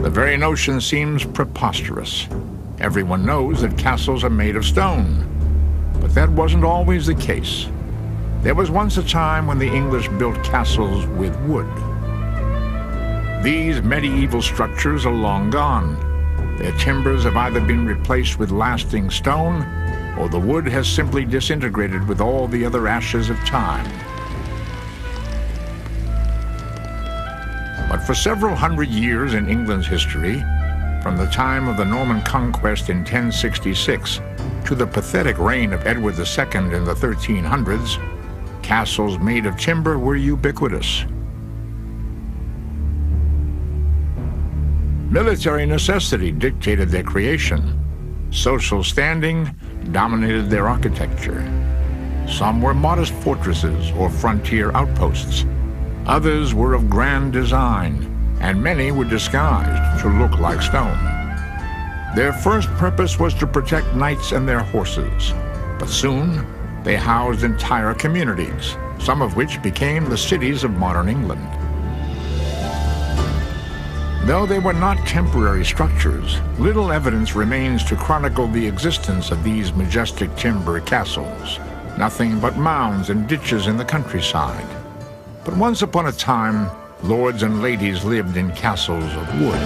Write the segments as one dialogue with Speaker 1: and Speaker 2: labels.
Speaker 1: The very notion seems preposterous. Everyone knows that castles are made of stone, but that wasn't always the case. There was once a time when the English built castles with wood. These medieval structures are long gone. Their timbers have either been replaced with lasting stone, or the wood has simply disintegrated with all the other ashes of time. But for several hundred years in England's history, from the time of the Norman conquest in 1066 to the pathetic reign of Edward II in the 1300s, castles made of timber were ubiquitous. Military necessity dictated their creation. Social standing dominated their architecture. Some were modest fortresses or frontier outposts. Others were of grand design, and many were disguised to look like stone. Their first purpose was to protect knights and their horses, but soon they housed entire communities, some of which became the cities of modern England. Though they were not temporary structures, little evidence remains to chronicle the existence of these majestic timber castles. Nothing but mounds and ditches in the countryside. But once upon a time, lords and ladies lived in castles of wood.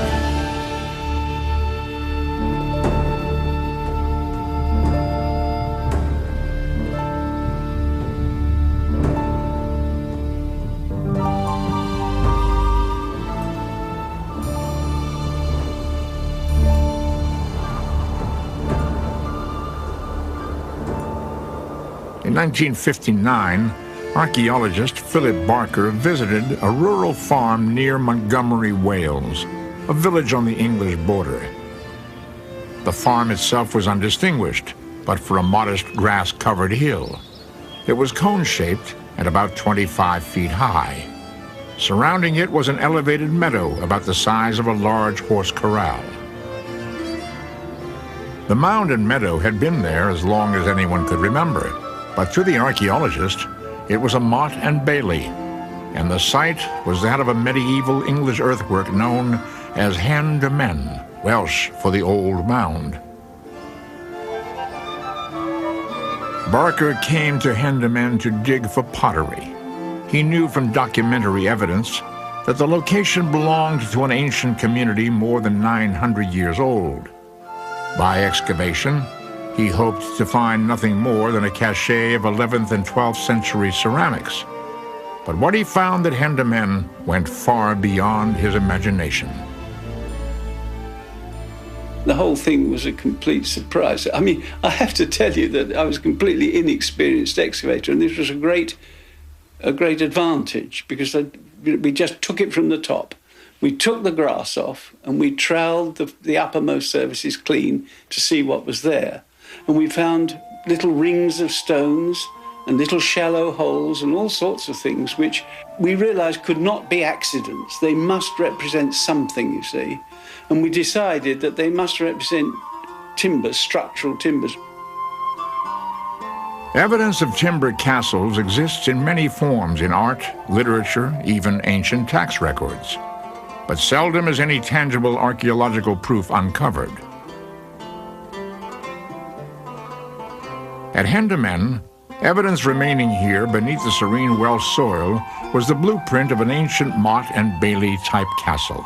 Speaker 1: In 1959, archaeologist Philip Barker visited a rural farm near Montgomery, Wales, a village on the English border. The farm itself was undistinguished, but for a modest grass-covered hill. It was cone-shaped and about 25 feet high. Surrounding it was an elevated meadow about the size of a large horse corral. The mound and meadow had been there as long as anyone could remember, but to the archaeologist, it was a motte and bailey, and the site was that of a medieval English earthwork known as Hen de Men, Welsh for the Old Mound. Barker came to Hen de Men to dig for pottery. He knew from documentary evidence that the location belonged to an ancient community more than 900 years old. By excavation, he hoped to find nothing more than a cache of 11th and 12th century ceramics. But what he found at Hen de Men went far beyond his imagination.
Speaker 2: The whole thing was a complete surprise. I mean, I have to tell you that I was a completely inexperienced excavator, and this was a great advantage because we just took it from the top. We took the grass off and we troweled the uppermost surfaces clean to see what was there. And we found little rings of stones and little shallow holes and all sorts of things which we realized could not be accidents. They must represent something, you see. And we decided that they must represent timbers, structural timbers.
Speaker 1: Evidence of timber castles exists in many forms in art, literature, even ancient tax records. But seldom is any tangible archaeological proof uncovered. At Hen de Men, evidence remaining here beneath the serene Welsh soil was the blueprint of an ancient motte and bailey type castle.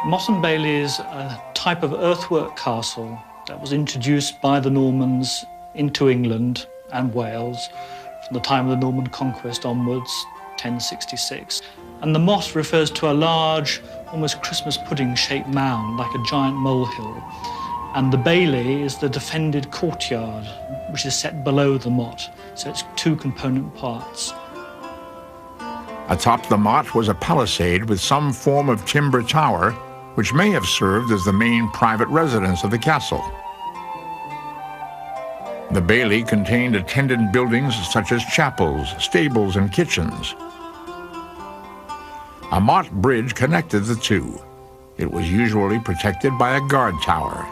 Speaker 3: Motte and bailey is a type of earthwork castle that was introduced by the Normans into England and Wales from the time of the Norman conquest onwards, 1066. And the motte refers to a large, almost Christmas pudding-shaped mound, like a giant molehill. And the bailey is the defended courtyard, which is set below the motte, so it's two component parts.
Speaker 1: Atop the motte was a palisade with some form of timber tower, which may have served as the main private residence of the castle. The bailey contained attendant buildings such as chapels, stables, and kitchens. A motte bridge connected the two. It was usually protected by a guard tower.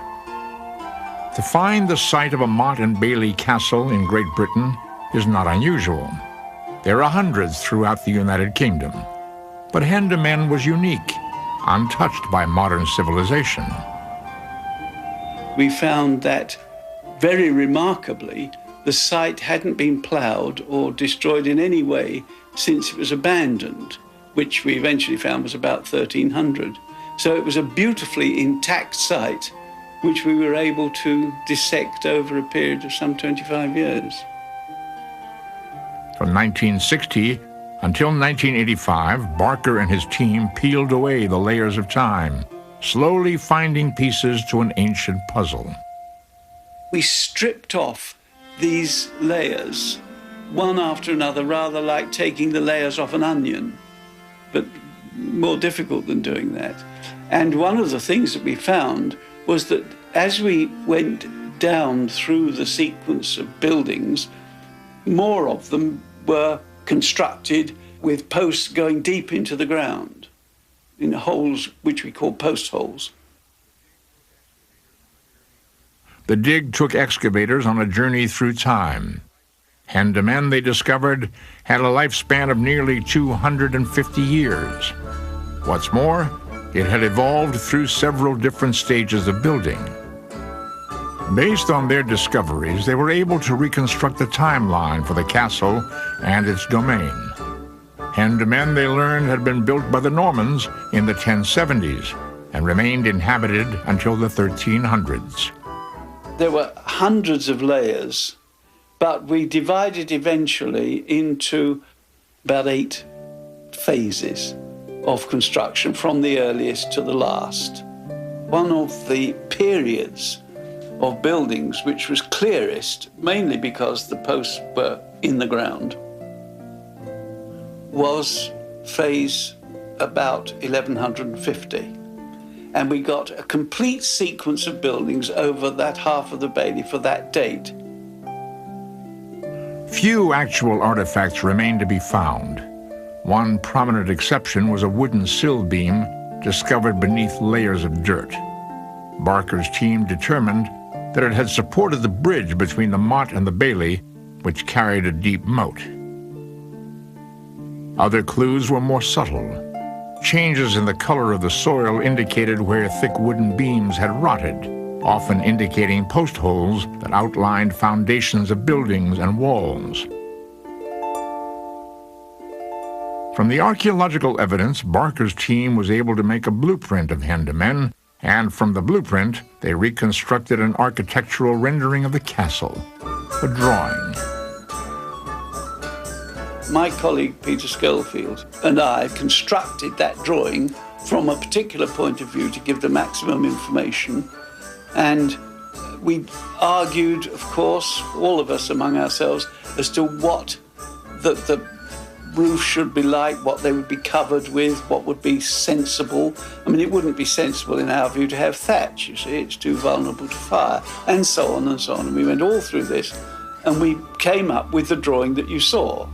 Speaker 1: To find the site of a motte and bailey castle in Great Britain is not unusual. There are hundreds throughout the United Kingdom. But Hendemen was unique, untouched by modern civilization.
Speaker 2: We found that, very remarkably, the site hadn't been ploughed or destroyed in any way since it was abandoned, which we eventually found was about 1300. So it was a beautifully intact site, which we were able to dissect over a period of some 25 years.
Speaker 1: From 1960 until 1985, Barker and his team peeled away the layers of time, slowly finding pieces to an ancient puzzle.
Speaker 2: We stripped off these layers, one after another, rather like taking the layers off an onion, but more difficult than doing that. And one of the things that we found was that as we went down through the sequence of buildings, more of them were constructed with posts going deep into the ground, in holes which we call post holes.
Speaker 1: The dig took excavators on a journey through time. Hendemen, they discovered, had a lifespan of nearly 250 years. What's more, it had evolved through several different stages of building. Based on their discoveries, they were able to reconstruct the timeline for the castle and its domain. Hendemen, they learned, had been built by the Normans in the 1070s and remained inhabited until the 1300s.
Speaker 2: There were hundreds of layers, but we divided eventually into about 8 phases of construction, from the earliest to the last. One of the periods of buildings which was clearest, mainly because the posts were in the ground, was phase about 1150. And we got a complete sequence of buildings over that half of the Bailey for that date.
Speaker 1: Few actual artifacts remain to be found. One prominent exception was a wooden sill beam discovered beneath layers of dirt. Barker's team determined that it had supported the bridge between the Mott and the Bailey, which carried a deep moat. Other clues were more subtle. Changes in the color of the soil indicated where thick wooden beams had rotted, often indicating post holes that outlined foundations of buildings and walls. From the archaeological evidence, Barker's team was able to make a blueprint of Hendemen, and from the blueprint, they reconstructed an architectural rendering of the castle, a drawing.
Speaker 2: My colleague Peter Schofield and I constructed that drawing from a particular point of view to give the maximum information. And we argued, of course, all of us among ourselves, as to what the roof should be like, what they would be covered with, what would be sensible. I mean, it wouldn't be sensible in our view to have thatch, you see, it's too vulnerable to fire, and so on and so on. And we went all through this, and we came up with the drawing that you saw.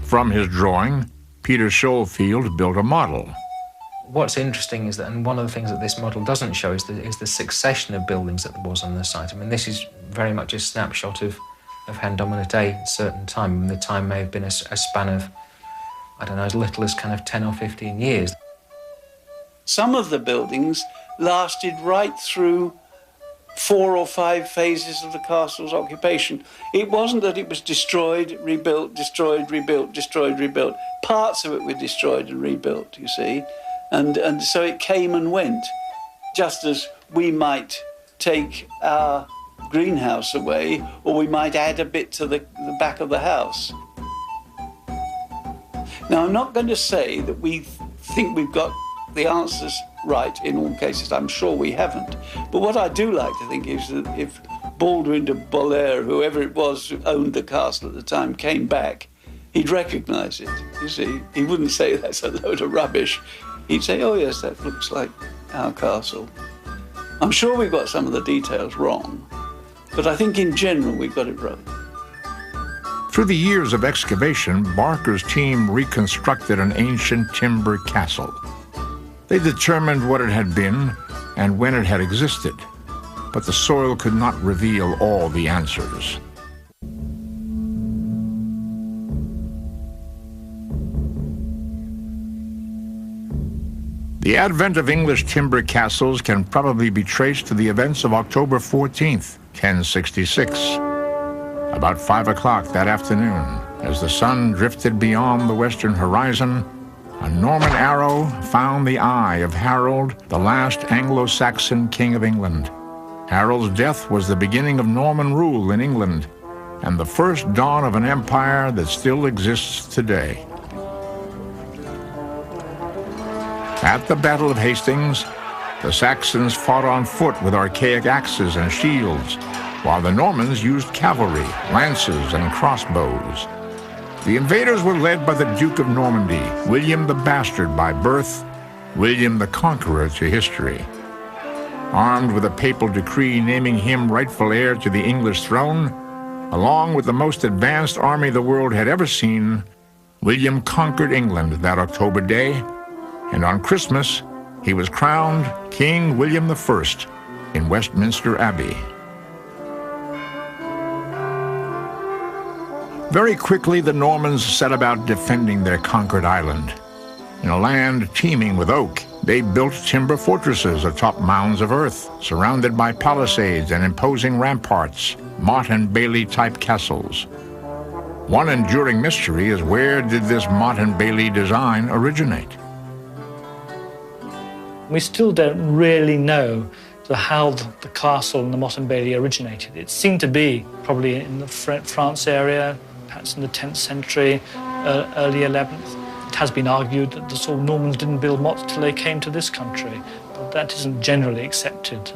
Speaker 1: From his drawing, Peter Schofield built a model.
Speaker 4: What's interesting is that, and one of the things that this model doesn't show is the succession of buildings that there was on the site. I mean, this is very much a snapshot of Hendemen at a certain time. I mean, the time may have been a span of, I don't know, as little as kind of 10 or 15 years.
Speaker 2: Some of the buildings lasted right through 4 or 5 phases of the castle's occupation. It wasn't that it was destroyed, rebuilt, destroyed, rebuilt, destroyed, rebuilt. Parts of it were destroyed and rebuilt, you see. And so it came and went, just as we might take our greenhouse away, or we might add a bit to the back of the house. Now, I'm not going to say that we think we've got the answers right in all cases. I'm sure we haven't. But what I do like to think is that if Baldwin de Bolaire, whoever it was who owned the castle at the time, came back, he'd recognise it, you see. He wouldn't say that's a load of rubbish. He'd say, oh yes, that looks like our castle. I'm sure we've got some of the details wrong, but I think in general we've got it right.
Speaker 1: Through the years of excavation, Barker's team reconstructed an ancient timber castle. They determined what it had been and when it had existed, but the soil could not reveal all the answers. The advent of English timber castles can probably be traced to the events of October 14th, 1066. About 5 o'clock that afternoon, as the sun drifted beyond the western horizon, a Norman arrow found the eye of Harold, the last Anglo-Saxon king of England. Harold's death was the beginning of Norman rule in England and the first dawn of an empire that still exists today. At the Battle of Hastings, the Saxons fought on foot with archaic axes and shields, while the Normans used cavalry, lances, and crossbows. The invaders were led by the Duke of Normandy, William the Bastard by birth, William the Conqueror to history. Armed with a papal decree naming him rightful heir to the English throne, along with the most advanced army the world had ever seen, William conquered England that October day, and on Christmas, he was crowned King William I in Westminster Abbey. Very quickly, the Normans set about defending their conquered island. In a land teeming with oak, they built timber fortresses atop mounds of earth, surrounded by palisades and imposing ramparts, Motte and Bailey-type castles. One enduring mystery is, where did this Motte and Bailey design originate?
Speaker 3: We still don't really know how the castle and the Motte and Bailey originated. It seemed to be probably in the France area, perhaps in the 10th century, early 11th. It has been argued that the sort of Normans didn't build mottes till they came to this country, but that isn't generally accepted.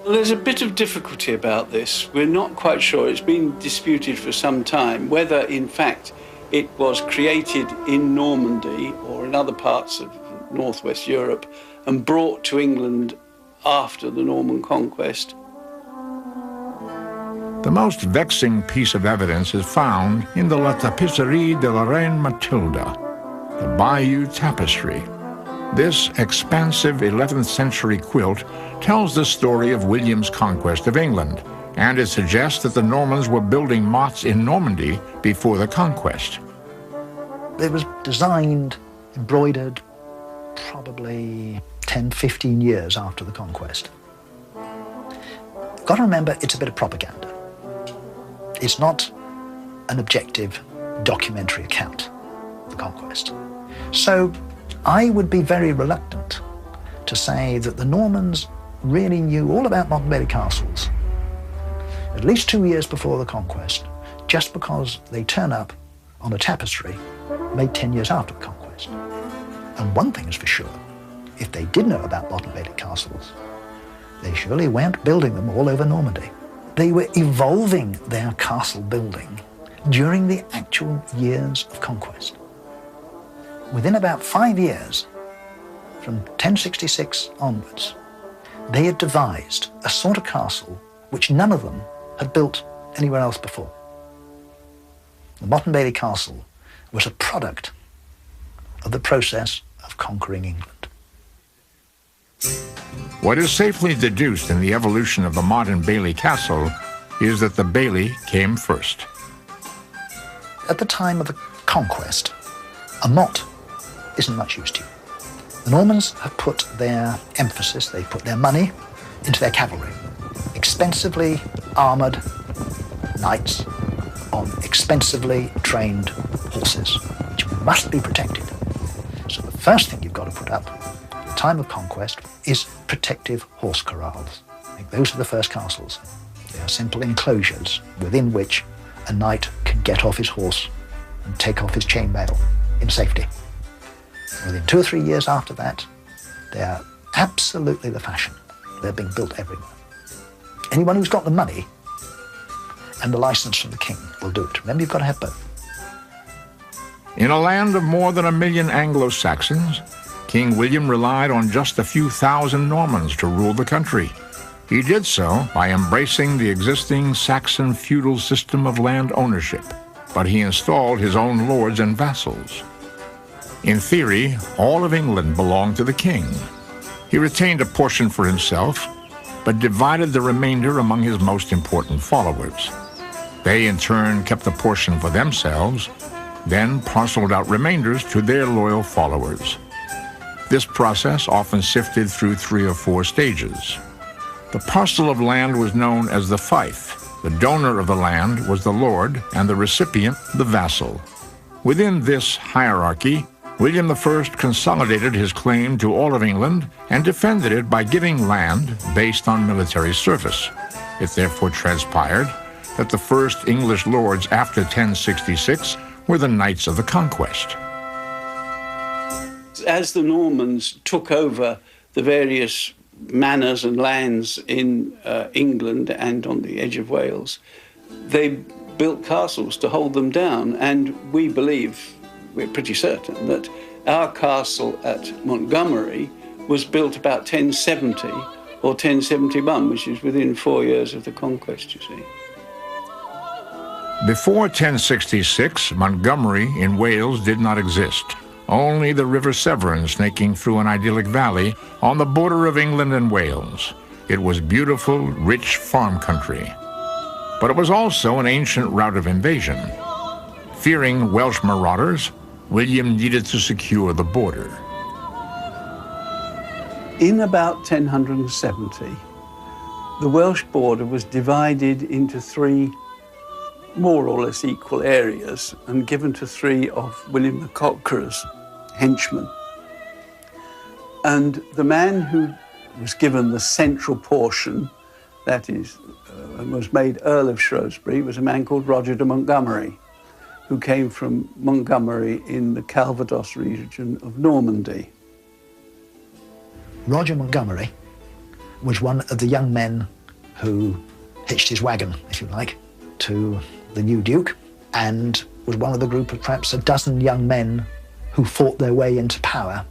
Speaker 2: Well, there's a bit of difficulty about this. We're not quite sure. It's been disputed for some time whether, in fact, it was created in Normandy or in other parts of northwest Europe and brought to England after the Norman conquest.
Speaker 1: The most vexing piece of evidence is found in the La Tapisserie de la Reine Mathilde, the Bayeux Tapestry. This expansive 11th century quilt tells the story of William's conquest of England, and it suggests that the Normans were building mottes in Normandy before the conquest.
Speaker 5: It was designed, embroidered, probably 10, 15 years after the conquest. You've got to remember, it's a bit of propaganda. It's not an objective documentary account of the conquest. So I would be very reluctant to say that the Normans really knew all about Motte and Bailey castles at least 2 years before the conquest, just because they turn up on a tapestry made 10 years after the conquest. And one thing is for sure, if they did know about Motte and Bailey castles, they surely weren't building them all over Normandy. They were evolving their castle building during the actual years of conquest. Within about 5 years, from 1066 onwards, they had devised a sort of castle which none of them had built anywhere else before. The Motte and Bailey Castle was a product of the process of conquering England.
Speaker 1: What is safely deduced in the evolution of the Motte and Bailey Castle is that the Bailey came first.
Speaker 5: At the time of the conquest, a motte isn't much use to you. The Normans have put their emphasis, they put their money into their cavalry. Expensively armoured knights on expensively trained horses, which must be protected. So the first thing you've got to put up at the time of conquest is protective horse corrals. Those are the first castles. They are simple enclosures within which a knight can get off his horse and take off his chainmail in safety. Within 2 or 3 years after that, they are absolutely the fashion. They're being built everywhere. Anyone who's got the money and the license from the king will do it. Remember, you've got to have both.
Speaker 1: In a land of more than 1 million Anglo-Saxons, King William relied on just a few thousand Normans to rule the country. He did so by embracing the existing Saxon feudal system of land ownership, but he installed his own lords and vassals. In theory, all of England belonged to the king. He retained a portion for himself, but divided the remainder among his most important followers. They, in turn, kept a portion for themselves, then parceled out remainders to their loyal followers. This process often sifted through 3 or 4 stages. The parcel of land was known as the fief. The donor of the land was the lord, and the recipient the vassal. Within this hierarchy, William I consolidated his claim to all of England and defended it by giving land based on military service. It therefore transpired that the first English lords after 1066 were the Knights of the Conquest.
Speaker 2: As the Normans took over the various manors and lands in England and on the edge of Wales, they built castles to hold them down, and we believe, we're pretty certain, that our castle at Montgomery was built about 1070 or 1071, which is within 4 years of the conquest, you see.
Speaker 1: Before 1066, Montgomery in Wales did not exist. Only the River Severn snaking through an idyllic valley on the border of England and Wales. It was beautiful, rich farm country. But it was also an ancient route of invasion. Fearing Welsh marauders, William needed to secure the border.
Speaker 2: In about 1070, the Welsh border was divided into 3 more or less equal areas and given to 3 of William the Conqueror's henchmen. And the man who was given the central portion, that is, and was made Earl of Shrewsbury, was a man called Roger de Montgomery, who came from Montgomery in the Calvados region of Normandy.
Speaker 5: Roger Montgomery was one of the young men who hitched his wagon, if you like, to the new Duke, and was one of the group of perhaps a dozen young men who fought their way into power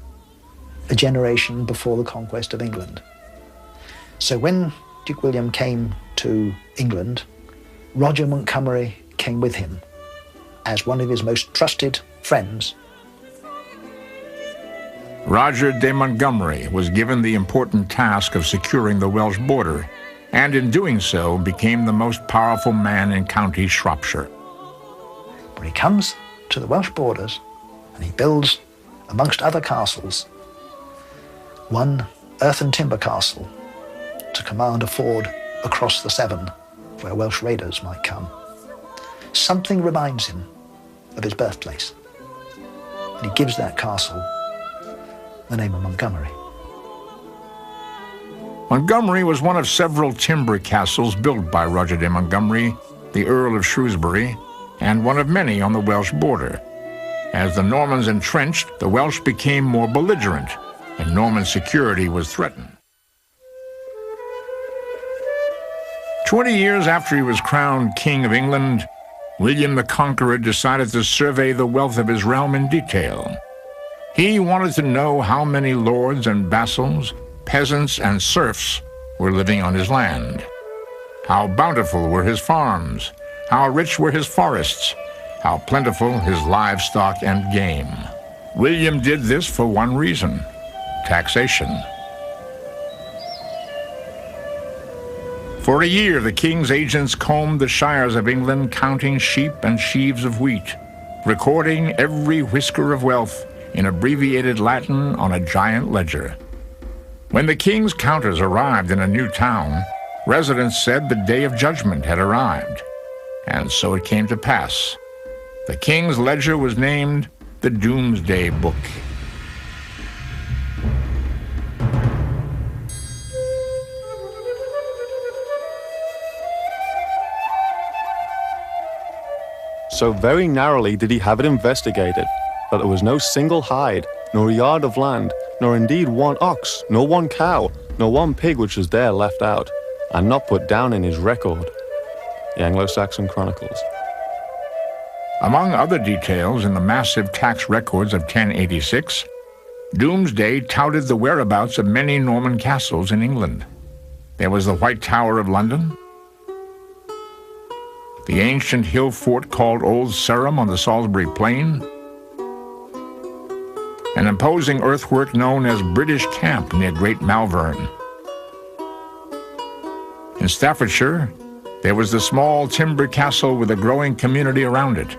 Speaker 5: a generation before the conquest of England. So when Duke William came to England, Roger Montgomery came with him as one of his most trusted friends.
Speaker 1: Roger de Montgomery was given the important task of securing the Welsh border, and in doing so became the most powerful man in County Shropshire.
Speaker 5: But he comes to the Welsh borders and he builds, amongst other castles, one earth and timber castle to command a ford across the Severn where Welsh raiders might come. Something reminds him of his birthplace, and he gives that castle the name of Montgomery.
Speaker 1: Montgomery was one of several timber castles built by Roger de Montgomery, the Earl of Shrewsbury, and one of many on the Welsh border. As the Normans entrenched, the Welsh became more belligerent, and Norman security was threatened. 20 years after he was crowned King of England, William the Conqueror decided to survey the wealth of his realm in detail. He wanted to know how many lords and vassals, peasants and serfs were living on his land. How bountiful were his farms, how rich were his forests, how plentiful his livestock and game. William did this for one reason: taxation. For a year, the king's agents combed the shires of England, counting sheep and sheaves of wheat, recording every whisker of wealth in abbreviated Latin on a giant ledger. When the king's counters arrived in a new town, residents said the day of judgment had arrived. And so it came to pass. The king's ledger was named the Doomsday Book.
Speaker 6: So very narrowly did he have it investigated, that there was no single hide, nor a yard of land, nor indeed one ox, nor one cow, nor one pig which was there left out, and not put down in his record. The Anglo-Saxon Chronicles.
Speaker 1: Among other details in the massive tax records of 1086, Doomsday touted the whereabouts of many Norman castles in England. There was the White Tower of London, the ancient hill fort called Old Sarum on the Salisbury Plain, an imposing earthwork known as British Camp near Great Malvern. In Staffordshire, there was the small timber castle with a growing community around it.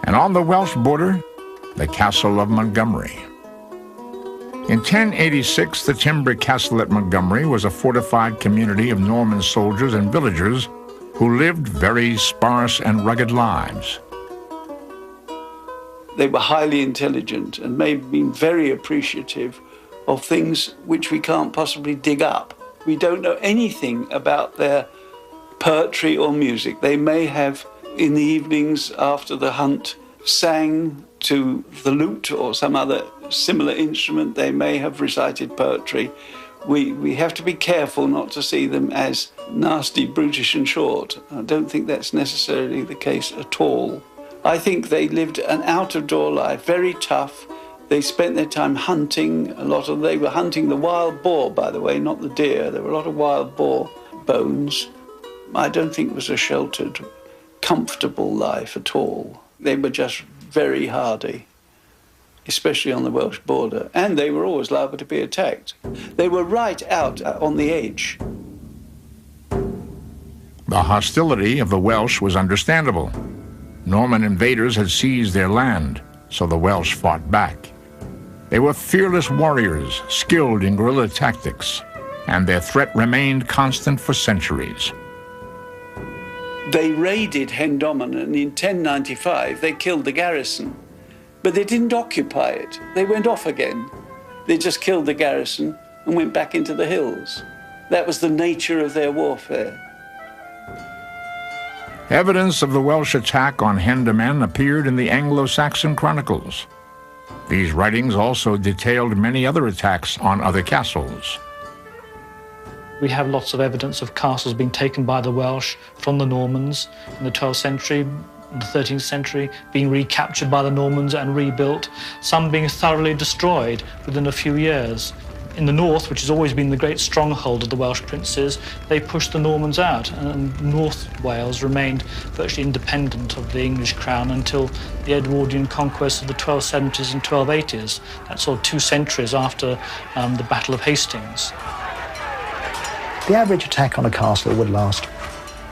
Speaker 1: And on the Welsh border, the Castle of Montgomery. In 1086, the timber castle at Montgomery was a fortified community of Norman soldiers and villagers who lived very sparse and rugged lives.
Speaker 2: They were highly intelligent and may have been very appreciative of things which we can't possibly dig up. We don't know anything about their poetry or music. They may have, in the evenings after the hunt, sang to the lute or some other similar instrument. They may have recited poetry. We have to be careful not to see them as nasty, brutish and short. I don't think that's necessarily the case at all. I think they lived an out-of-door life, very tough. They spent their time hunting. They were hunting the wild boar, by the way, not the deer. There were a lot of wild boar bones. I don't think it was a sheltered, comfortable life at all. They were just very hardy, especially on the Welsh border, and they were always liable to be attacked. They were right out on the edge.
Speaker 1: The hostility of the Welsh was understandable. Norman invaders had seized their land, so the Welsh fought back. They were fearless warriors, skilled in guerrilla tactics, and their threat remained constant for centuries.
Speaker 2: They raided Hendoman, and in 1095 they killed the garrison. But they didn't occupy it. They went off again. They just killed the garrison and went back into the hills. That was the nature of their warfare.
Speaker 1: Evidence of the Welsh attack on Hendoman appeared in the Anglo-Saxon chronicles. These writings also detailed many other attacks on other castles.
Speaker 3: We have lots of evidence of castles being taken by the Welsh from the Normans in the 12th century, in the 13th century, being recaptured by the Normans and rebuilt, some being thoroughly destroyed within a few years. In the north, which has always been the great stronghold of the Welsh princes, they pushed the Normans out, and North Wales remained virtually independent of the English crown until the Edwardian conquest of the 1270s and 1280s. That's sort of 2 centuries after the Battle of Hastings.
Speaker 5: The average attack on a castle would last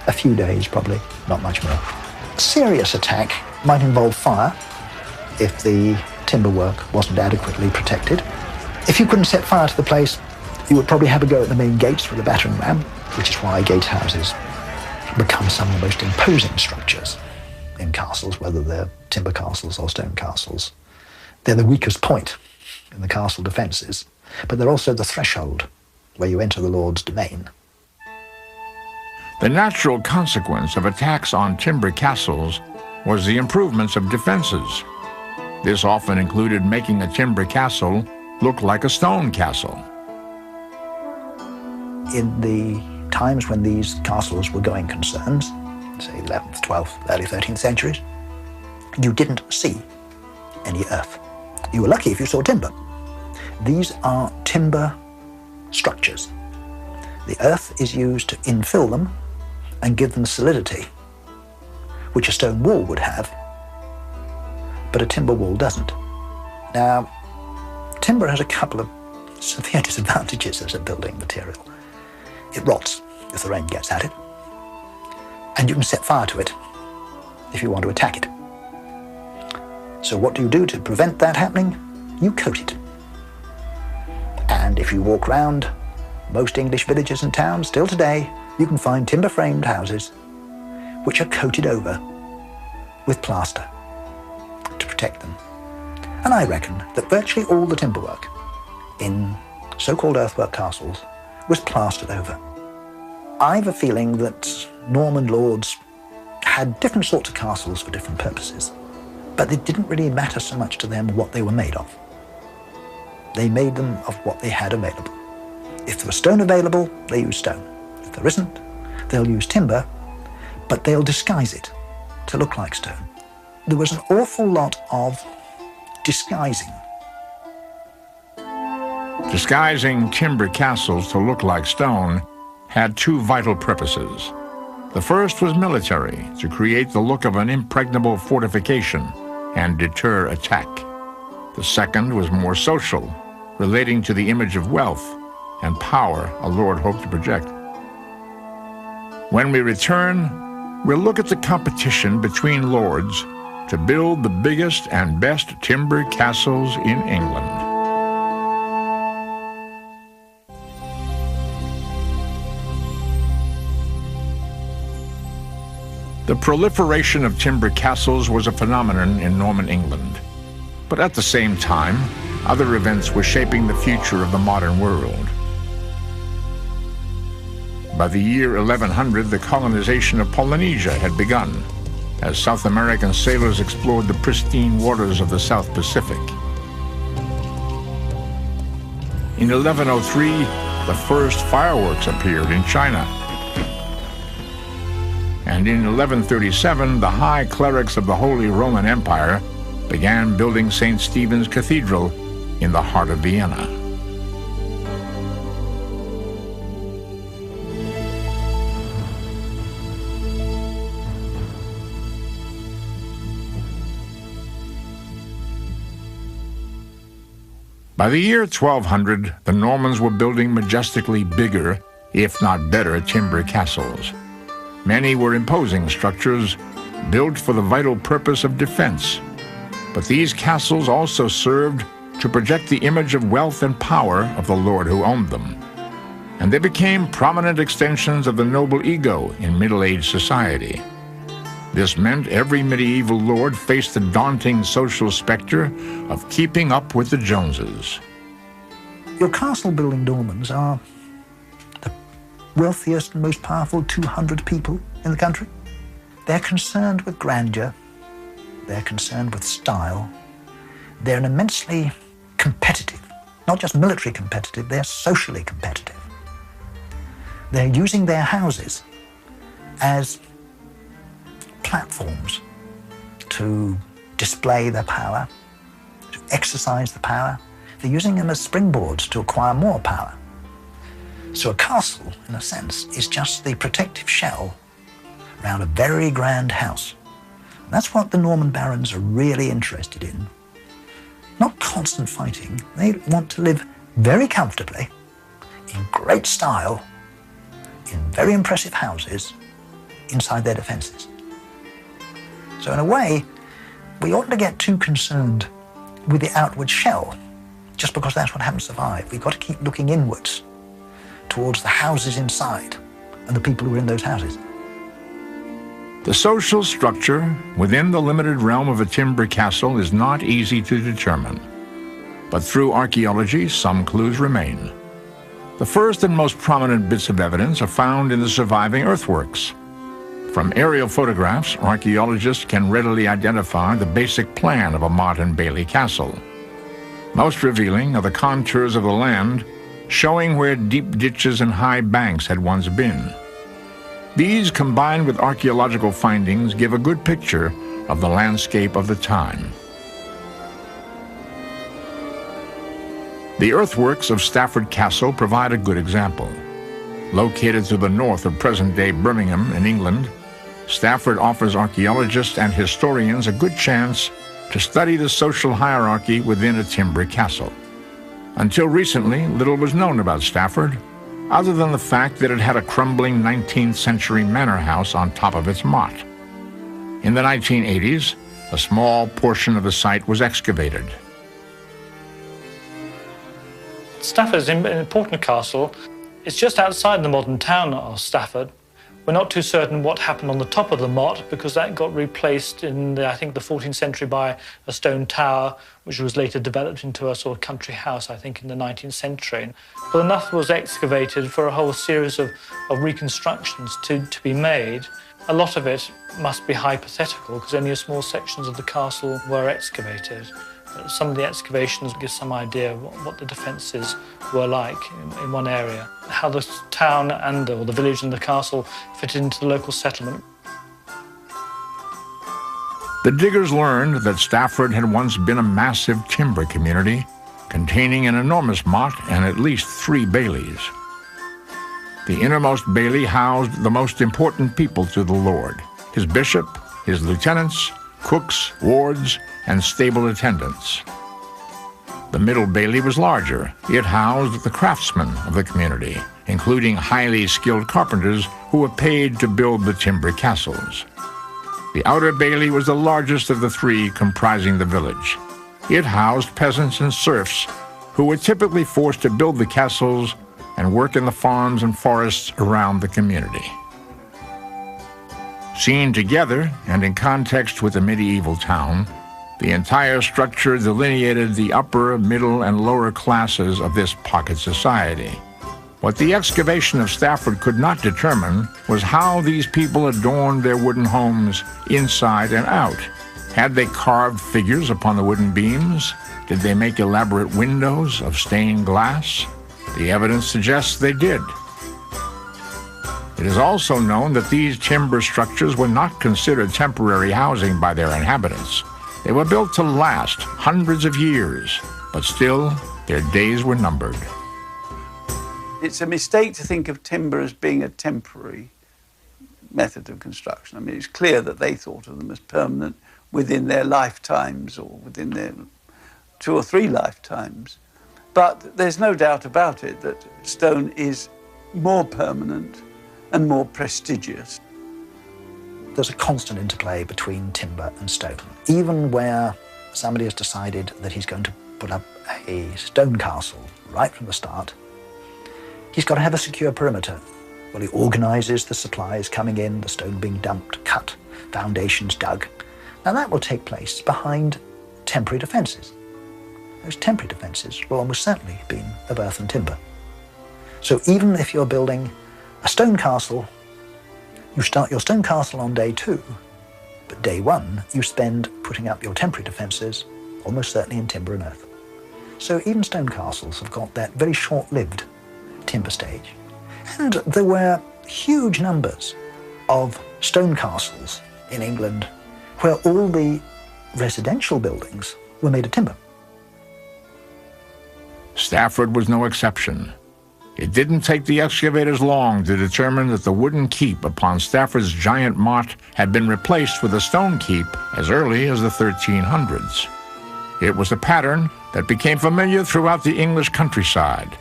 Speaker 5: a few days, probably, not much more. A serious attack might involve fire if the timber work wasn't adequately protected. If you couldn't set fire to the place, you would probably have a go at the main gates with a battering ram, which is why gatehouses become some of the most imposing structures in castles, whether they're timber castles or stone castles. They're the weakest point in the castle defences, but they're also the threshold where you enter the Lord's domain.
Speaker 1: The natural consequence of attacks on timber castles was the improvements of defenses. This often included making a timber castle look like a stone castle.
Speaker 5: In the times when these castles were going concerns, say 11th, 12th, early 13th centuries, you didn't see any earth. You were lucky if you saw timber. These are timber structures. The earth is used to infill them and give them solidity, which a stone wall would have, but a timber wall doesn't. Now, timber has a couple of severe disadvantages as a building material. It rots if the rain gets at it, and you can set fire to it if you want to attack it. So what do you do to prevent that happening? You coat it. And if you walk around most English villages and towns, still today, you can find timber-framed houses which are coated over with plaster to protect them. And I reckon that virtually all the timber work in so-called earthwork castles was plastered over. I've a feeling that Norman lords had different sorts of castles for different purposes, but it didn't really matter so much to them what they were made of. They made them of what they had available. If there was stone available, they used stone. If there isn't, they'll use timber, but they'll disguise it to look like stone. There was an awful lot of disguising.
Speaker 1: Disguising timber castles to look like stone had 2 vital purposes. The first was military, to create the look of an impregnable fortification and deter attack. The second was more social, relating to the image of wealth and power a lord hoped to project. When we return, we'll look at the competition between lords to build the biggest and best timber castles in England. The proliferation of timber castles was a phenomenon in Norman England. But at the same time, other events were shaping the future of the modern world. By the year 1100, the colonization of Polynesia had begun, as South American sailors explored the pristine waters of the South Pacific. In 1103, the first fireworks appeared in China. And in 1137, the high clerics of the Holy Roman Empire began building St. Stephen's Cathedral in the heart of Vienna. By the year 1200, the Normans were building majestically bigger, if not better, timber castles. Many were imposing structures built for the vital purpose of defense. But these castles also served to project the image of wealth and power of the lord who owned them. And they became prominent extensions of the noble ego in middle-aged society. This meant every medieval lord faced the daunting social specter of keeping up with the Joneses.
Speaker 5: Your castle-building Normans are the wealthiest and most powerful 200 people in the country. They're concerned with grandeur. They're concerned with style. They're immensely competitive, not just military competitive, they're socially competitive. They're using their houses as platforms to display their power, to exercise the power. They're using them as springboards to acquire more power. So a castle, in a sense, is just the protective shell around a very grand house. And that's what the Norman barons are really interested in. Not constant fighting. They want to live very comfortably, in great style, in very impressive houses, inside their defenses. So in a way, we oughtn't to get too concerned with the outward shell, just because that's what happens to survive. We've got to keep looking inwards, towards the houses inside, and the people who are in those houses.
Speaker 1: The social structure within the limited realm of a timber castle is not easy to determine. But through archaeology, some clues remain. The first and most prominent bits of evidence are found in the surviving earthworks. From aerial photographs, archaeologists can readily identify the basic plan of a modern Bailey castle. Most revealing are the contours of the land, showing where deep ditches and high banks had once been. These, combined with archaeological findings, give a good picture of the landscape of the time. The earthworks of Stafford Castle provide a good example. Located to the north of present-day Birmingham in England, Stafford offers archaeologists and historians a good chance to study the social hierarchy within a timber castle. Until recently, little was known about Stafford, other than the fact that it had a crumbling 19th century manor house on top of its motte. In the 1980s, a small portion of the site was excavated.
Speaker 3: Stafford is an important castle. It's just outside the modern town of Stafford. We're not too certain what happened on the top of the motte, because that got replaced in, I think, the 14th century by a stone tower, which was later developed into a sort of country house, I think, in the 19th century. But enough was excavated for a whole series of reconstructions to be made. A lot of it must be hypothetical, because only small sections of the castle were excavated. Some of the excavations give some idea of what the defences were like in one area, how the town or the village and the castle fitted into the local settlement.
Speaker 1: The diggers learned that Stafford had once been a massive timber community containing an enormous motte and at least 3 baileys. The innermost bailey housed the most important people to the lord: his bishop, his lieutenants, cooks, wards, and stable attendants. The middle bailey was larger. It housed the craftsmen of the community, including highly skilled carpenters who were paid to build the timber castles. The outer bailey was the largest of the three comprising the village. It housed peasants and serfs who were typically forced to build the castles and work in the farms and forests around the community. Seen together and in context with the medieval town, the entire structure delineated the upper, middle, and lower classes of this pocket society. What the excavation of Stafford could not determine was how these people adorned their wooden homes inside and out. Had they carved figures upon the wooden beams? Did they make elaborate windows of stained glass? The evidence suggests they did. It is also known that these timber structures were not considered temporary housing by their inhabitants. They were built to last hundreds of years, but still, their days were numbered.
Speaker 2: It's a mistake to think of timber as being a temporary method of construction. I mean, it's clear that they thought of them as permanent within their lifetimes or within their 2 or 3 lifetimes. But there's no doubt about it that stone is more permanent and more prestigious.
Speaker 5: There's a constant interplay between timber and stone. Even where somebody has decided that he's going to put up a stone castle right from the start, he's got to have a secure perimeter. Well, he organises the supplies coming in, the stone being dumped, cut, foundations dug. Now that will take place behind temporary defences. Those temporary defences will almost certainly have been of earth and timber. So even if you're building a stone castle, you start your stone castle on day 2, but day 1 you spend putting up your temporary defences, almost certainly in timber and earth. So even stone castles have got that very short-lived timber stage. And there were huge numbers of stone castles in England where all the residential buildings were made of timber.
Speaker 1: Stafford was no exception. It didn't take the excavators long to determine that the wooden keep upon Stafford's giant motte had been replaced with a stone keep as early as the 1300s. It was a pattern that became familiar throughout the English countryside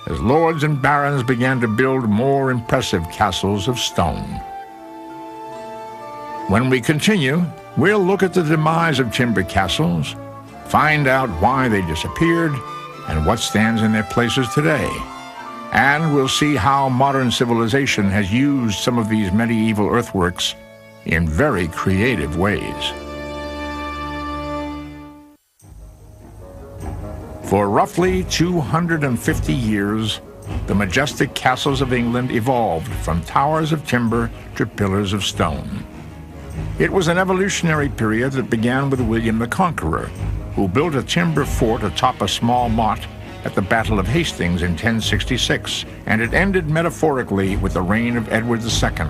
Speaker 1: as lords and barons began to build more impressive castles of stone. When we continue, we'll look at the demise of timber castles, find out why they disappeared, and what stands in their places today. And we'll see how modern civilization has used some of these medieval earthworks in very creative ways. For roughly 250 years, the majestic castles of England evolved from towers of timber to pillars of stone. It was an evolutionary period that began with William the Conqueror, who built a timber fort atop a small motte at the Battle of Hastings in 1066, and it ended metaphorically with the reign of Edward II,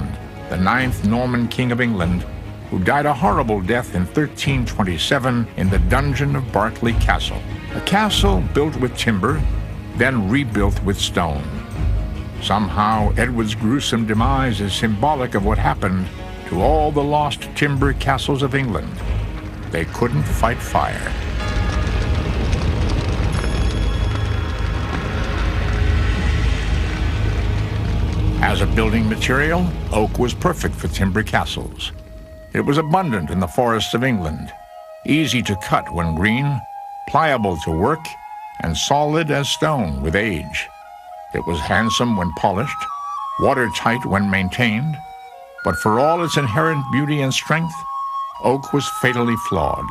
Speaker 1: the 9th Norman King of England, who died a horrible death in 1327 in the dungeon of Berkeley Castle. A castle built with timber, then rebuilt with stone. Somehow, Edward's gruesome demise is symbolic of what happened to all the lost timber castles of England. They couldn't fight fire. As a building material, oak was perfect for timber castles. It was abundant in the forests of England, easy to cut when green, pliable to work, and solid as stone with age. It was handsome when polished, watertight when maintained, but for all its inherent beauty and strength, oak was fatally flawed.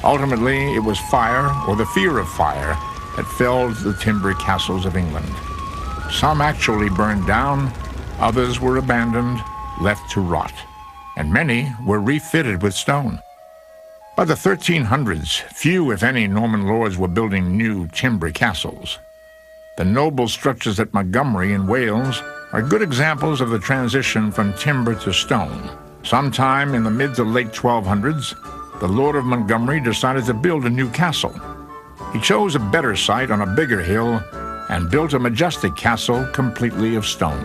Speaker 1: Ultimately, it was fire, or the fear of fire, that felled the timber castles of England. Some actually burned down, others were abandoned, left to rot, and many were refitted with stone. By the 1300s, few, if any, Norman lords were building new timber castles. The noble structures at Montgomery in Wales are good examples of the transition from timber to stone. Sometime in the mid to late 1200s, the Lord of Montgomery decided to build a new castle. He chose a better site on a bigger hill and built a majestic castle completely of stone.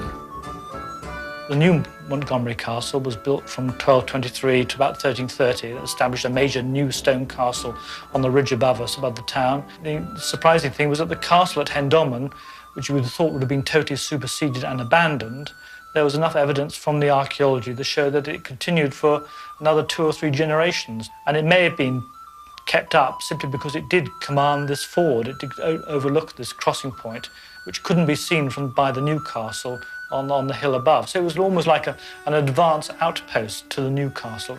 Speaker 3: The new Montgomery Castle was built from 1223 to about 1330. It established a major new stone castle on the ridge above us, above the town. The surprising thing was that the castle at Hendoman, which you would have thought would have been totally superseded and abandoned, There was enough evidence from the archaeology to show that it continued for another 2 or 3 generations. And it may have been kept up simply because it did command this ford. It did overlook this crossing point, which couldn't be seen by the new castle on the hill above. So it was almost like an advance outpost to the new castle.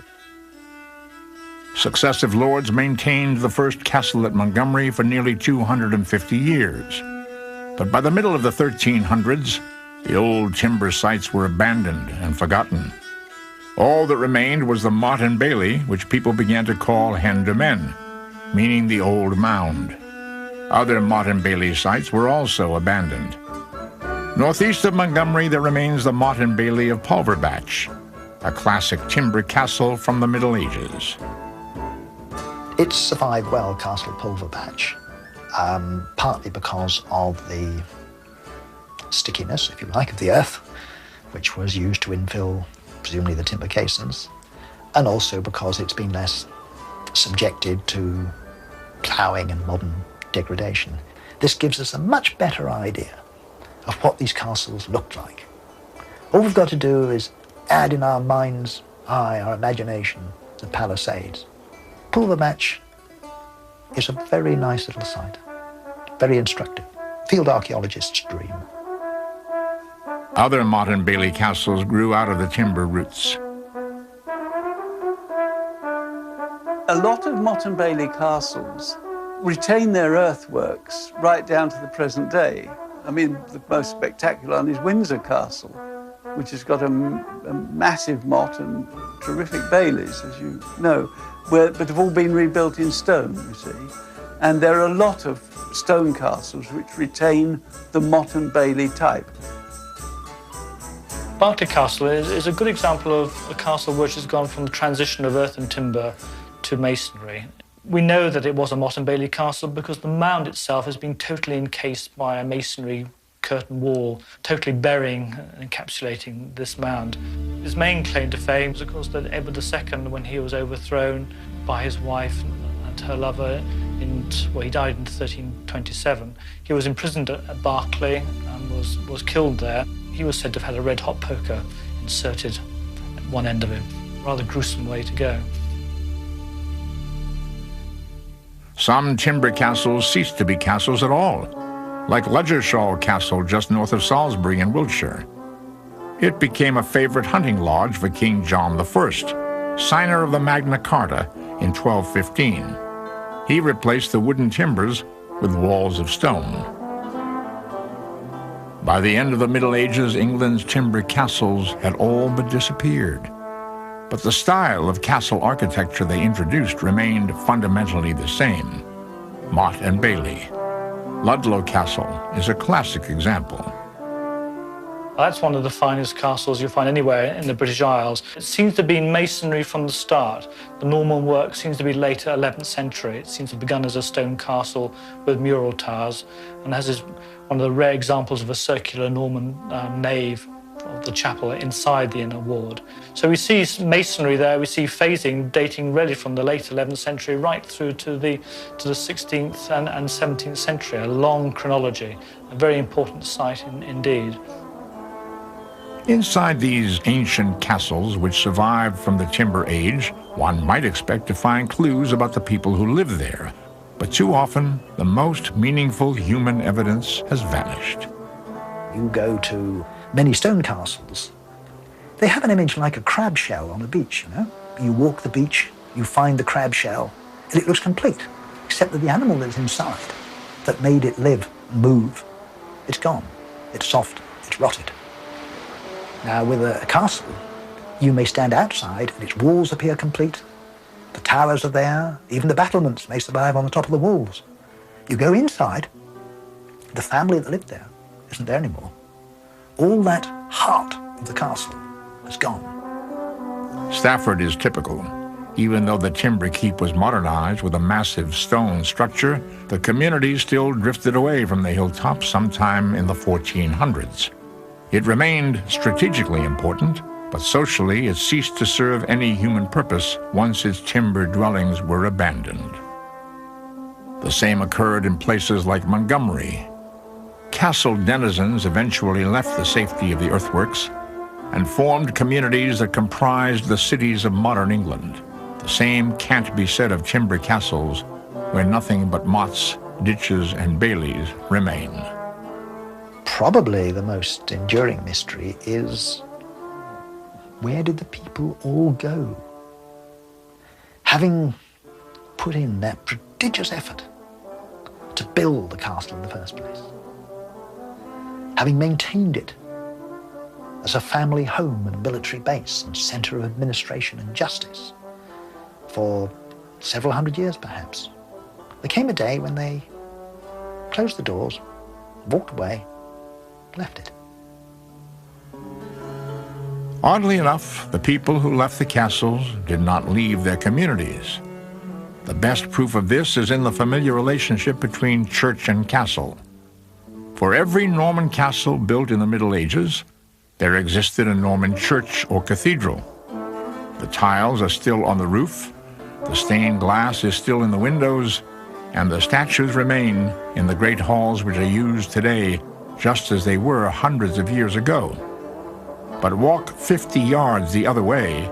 Speaker 1: Successive lords maintained the first castle at Montgomery for nearly 250 years. But by the middle of the 1300s, the old timber sites were abandoned and forgotten. All that remained was the Motte and Bailey, which people began to call Hen de Men, meaning the old mound. Other Motte and Bailey sites were also abandoned. Northeast of Montgomery, there remains the Motte and Bailey of Pulverbach, a classic timber castle from the Middle Ages.
Speaker 5: It survived well, Castle Pulverbach, partly because of the stickiness, if you like, of the earth, which was used to infill, presumably, the timber caissons, and also because it's been less subjected to ploughing and modern degradation. This gives us a much better idea of what these castles looked like. All we've got to do is add in our mind's eye, our imagination, the palisades. Pulverbach is a very nice little site, very instructive. Field archaeologists' dream.
Speaker 1: Other Motte and Bailey castles grew out of the timber roots.
Speaker 2: A lot of Motte and Bailey castles retain their earthworks right down to the present day. I mean, the most spectacular one is Windsor Castle, which has got a massive motte and terrific baileys, as you know, but have all been rebuilt in stone, you see. And there are a lot of stone castles which retain the Motte and Bailey type.
Speaker 3: Berkeley Castle is a good example of a castle which has gone from the transition of earth and timber to masonry. We know that it was a Motte and Bailey castle because the mound itself has been totally encased by a masonry curtain wall, totally burying and encapsulating this mound. His main claim to fame was, of course, that Edward II, when he was overthrown by his wife and her lover, he died in 1327. He was imprisoned at Berkeley and was killed there. He was said to have had a red-hot poker inserted at one end of him. Rather gruesome way to go.
Speaker 1: Some timber castles ceased to be castles at all, like Ludgershall Castle just north of Salisbury in Wiltshire. It became a favorite hunting lodge for King John I, signer of the Magna Carta in 1215. He replaced the wooden timbers with walls of stone. By the end of the Middle Ages, England's timber castles had all but disappeared. But the style of castle architecture they introduced remained fundamentally the same. Motte and Bailey. Ludlow Castle is a classic example.
Speaker 3: That's one of the finest castles you'll find anywhere in the British Isles. It seems to be masonry from the start. The Norman work seems to be later 11th century. It seems to have begun as a stone castle with mural towers and has one of the rare examples of a circular Norman nave of the chapel inside the inner ward. So we see masonry there, we see phasing dating really from the late 11th century right through to the 16th and 17th century, a long chronology, a very important site indeed.
Speaker 1: Inside these ancient castles, which survived from the Timber Age, one might expect to find clues about the people who lived there. But too often, the most meaningful human evidence has vanished.
Speaker 5: You go to many stone castles, they have an image like a crab shell on a beach, you know? You walk the beach, you find the crab shell, and it looks complete, except that the animal that's inside, that made it live, move, it's gone. It's soft, it's rotted. Now, with a castle, you may stand outside and its walls appear complete. The towers are there, even the battlements may survive on the top of the walls. You go inside, the family that lived there isn't there anymore. All that heart of the castle is gone.
Speaker 1: Stafford is typical. Even though the timber keep was modernized with a massive stone structure, the community still drifted away from the hilltops sometime in the 1400s. It remained strategically important, but socially it ceased to serve any human purpose once its timber dwellings were abandoned. The same occurred in places like Montgomery. Castle denizens eventually left the safety of the earthworks and formed communities that comprised the cities of modern England. The same can't be said of timber castles, where nothing but moats, ditches, and baileys remain.
Speaker 5: Probably the most enduring mystery is, where did the people all go? Having put in that prodigious effort to build the castle in the first place, having maintained it as a family home and military base and centre of administration and justice for several hundred years perhaps, there came a day when they closed the doors, walked away, left it.
Speaker 1: Oddly enough, the people who left the castles did not leave their communities. The best proof of this is in the familiar relationship between church and castle. For every Norman castle built in the Middle Ages, there existed a Norman church or cathedral. The tiles are still on the roof, the stained glass is still in the windows, and the statues remain in the great halls which are used today just as they were hundreds of years ago. But walk 50 yards the other way,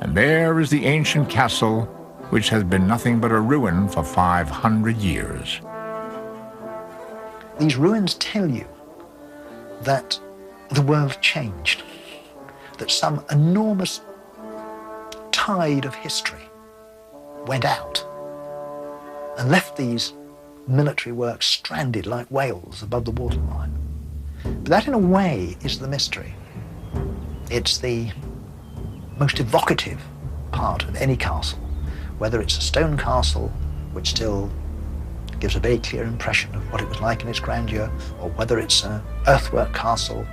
Speaker 1: and there is the ancient castle, which has been nothing but a ruin for 500 years.
Speaker 5: These ruins tell you that the world changed, that some enormous tide of history went out and left these military works stranded like whales above the waterline. But that, in a way, is the mystery. It's the most evocative part of any castle, whether it's a stone castle, which still gives a very clear impression of what it was like in its grandeur, or whether it's an earthwork castle,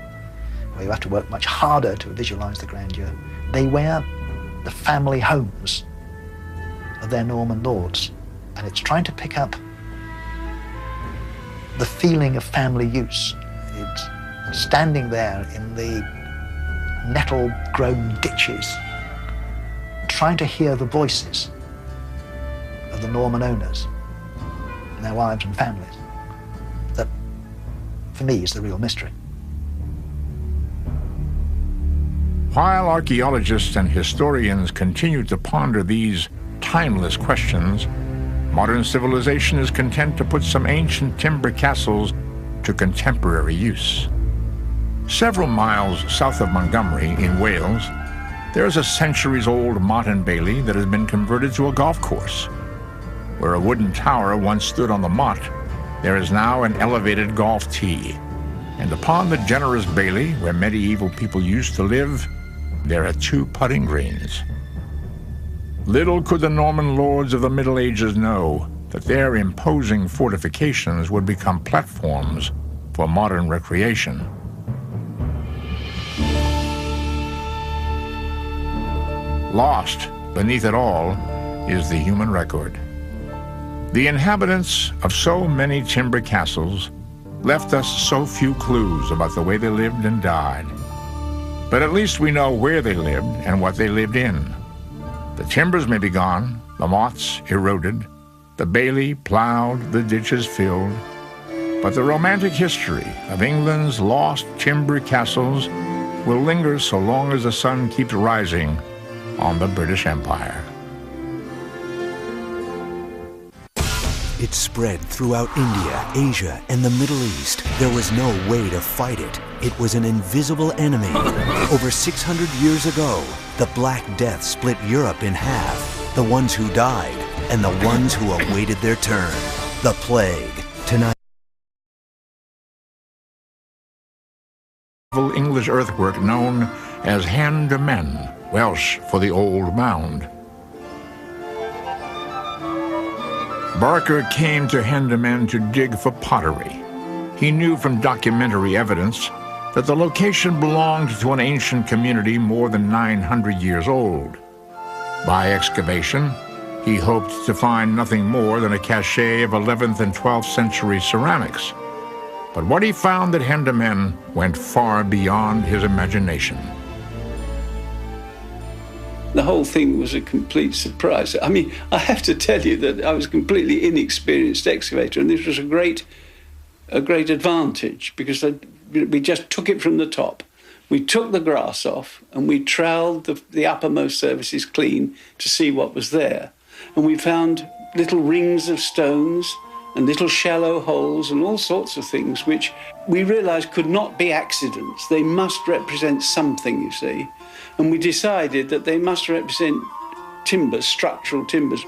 Speaker 5: where you have to work much harder to visualize the grandeur. They were the family homes of their Norman lords, and it's trying to pick up the feeling of family use. It's standing there in the nettle-grown ditches, trying to hear the voices of the Norman owners and their wives and families. That, for me, is the real mystery.
Speaker 1: While archaeologists and historians continue to ponder these timeless questions, modern civilization is content to put some ancient timber castles to contemporary use. Several miles south of Montgomery in Wales, there is a centuries-old motte and bailey that has been converted to a golf course. Where a wooden tower once stood on the motte, there is now an elevated golf tee. And upon the generous bailey, where medieval people used to live, there are 2 putting greens. Little could the Norman lords of the Middle Ages know that their imposing fortifications would become platforms for modern recreation. Lost beneath it all is the human record. The inhabitants of so many timber castles left us so few clues about the way they lived and died. But at least we know where they lived and what they lived in. The timbers may be gone, the moats eroded, the bailey plowed, the ditches filled, but the romantic history of England's lost timber castles will linger so long as the sun keeps rising on the British Empire.
Speaker 7: It spread throughout India, Asia, and the Middle East. There was no way to fight it. It was an invisible enemy. Over 600 years ago, the Black Death split Europe in half. The ones who died and the ones who awaited their turn. The plague. Tonight.
Speaker 1: English earthwork known as Hen de Men, Welsh for the Old Mound. Barker came to Hen de Men to dig for pottery. He knew from documentary evidence that the location belonged to an ancient community more than 900 years old. By excavation, he hoped to find nothing more than a cache of 11th and 12th century ceramics. But what he found at Hen de Men went far beyond his imagination.
Speaker 2: The whole thing was a complete surprise. I mean, I have to tell you that I was a completely inexperienced excavator, and this was a great advantage, because we just took it from the top. We took the grass off and we troweled the uppermost surfaces clean to see what was there. And we found little rings of stones and little shallow holes and all sorts of things which we realised could not be accidents. They must represent something, you see. And we decided that they must represent timbers, structural timbers.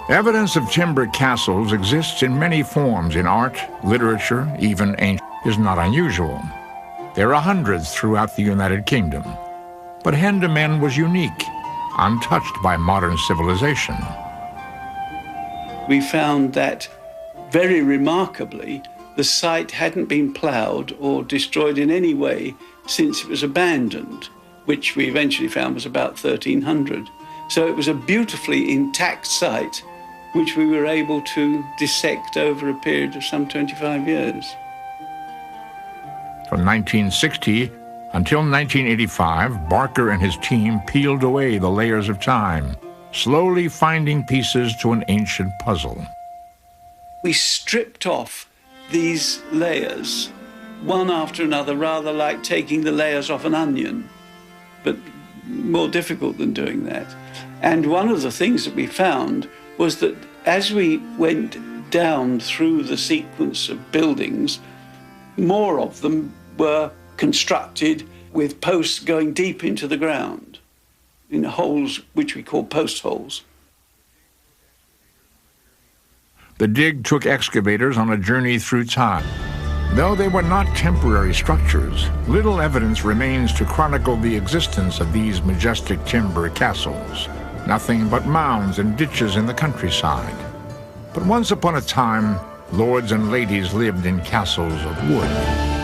Speaker 1: Evidence of timber castles exists in many forms in art, literature, even ancient, is not unusual. There are hundreds throughout the United Kingdom. But Hen de Men was unique, untouched by modern civilization.
Speaker 2: We found that, very remarkably, the site hadn't been ploughed or destroyed in any way since it was abandoned, which we eventually found was about 1300. So it was a beautifully intact site, which we were able to dissect over a period of some 25 years.
Speaker 1: From 1960 until 1985, Barker and his team peeled away the layers of time, slowly finding pieces to an ancient puzzle.
Speaker 2: We stripped off these layers, one after another, rather like taking the layers off an onion, but more difficult than doing that. And one of the things that we found was that as we went down through the sequence of buildings, more of them were constructed with posts going deep into the ground, in holes which we call post holes.
Speaker 1: The dig took excavators on a journey through time. Though they were not temporary structures, little evidence remains to chronicle the existence of these majestic timber castles. Nothing but mounds and ditches in the countryside. But once upon a time, lords and ladies lived in castles of wood.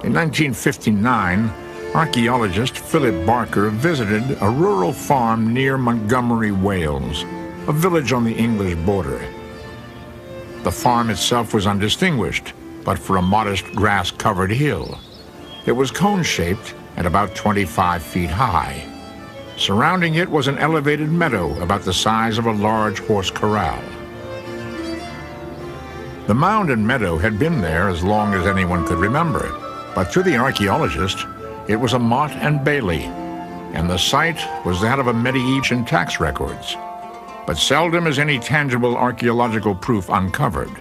Speaker 1: In 1959, archaeologist Philip Barker visited a rural farm near Montgomery, Wales, a village on the English border. The farm itself was undistinguished, but for a modest grass-covered hill. It was cone-shaped and about 25 feet high. Surrounding it was an elevated meadow about the size of a large horse corral. The mound and meadow had been there as long as anyone could remember. But to the archaeologist, it was a motte and bailey, and the site was that of a medieval tax records. But seldom is any tangible archaeological proof uncovered.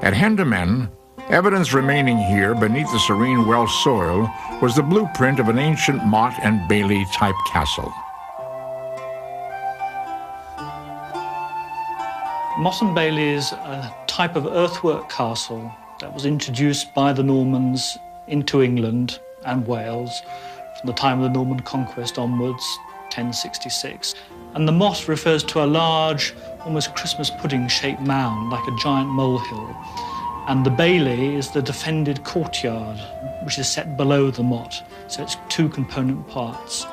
Speaker 1: At Hen de Men, evidence remaining here beneath the serene Welsh soil was the blueprint of an ancient motte and bailey type castle.
Speaker 3: Motte and bailey is a type of earthwork castle that was introduced by the Normans into England and Wales from the time of the Norman conquest onwards, 1066. And the motte refers to a large, almost Christmas pudding-shaped mound, like a giant molehill. And the bailey is the defended courtyard, which is set below the motte, so it's two component parts.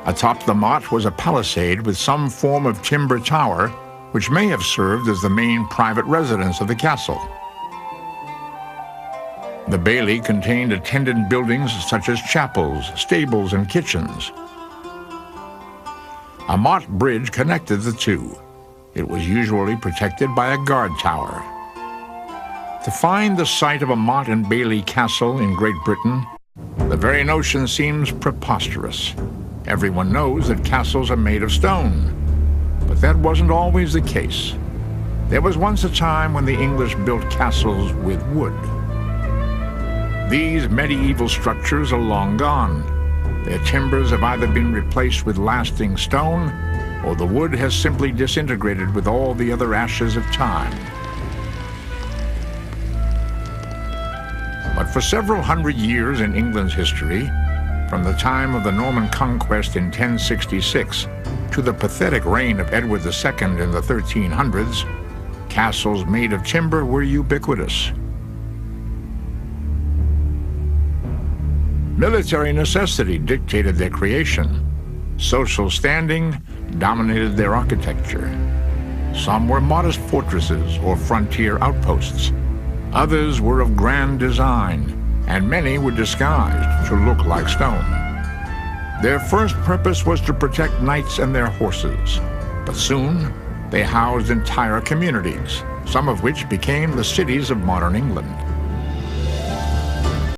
Speaker 1: Atop the motte was a palisade with some form of timber tower, which may have served as the main private residence of the castle. The bailey contained attendant buildings such as chapels, stables, and kitchens. A motte bridge connected the two. It was usually protected by a guard tower. To find the site of a motte and bailey castle in Great Britain, the very notion seems preposterous. Everyone knows that castles are made of stone. But that wasn't always the case. There was once a time when the English built castles with wood. These medieval structures are long gone. Their timbers have either been replaced with lasting stone, or the wood has simply disintegrated with all the other ashes of time. But for several hundred years in England's history, from the time of the Norman conquest in 1066 to the pathetic reign of Edward II in the 1300s, castles made of timber were ubiquitous. Military necessity dictated their creation. Social standing dominated their architecture. Some were modest fortresses or frontier outposts. Others were of grand design, and many were disguised to look like stone. Their first purpose was to protect knights and their horses, but soon they housed entire communities, some of which became the cities of modern England.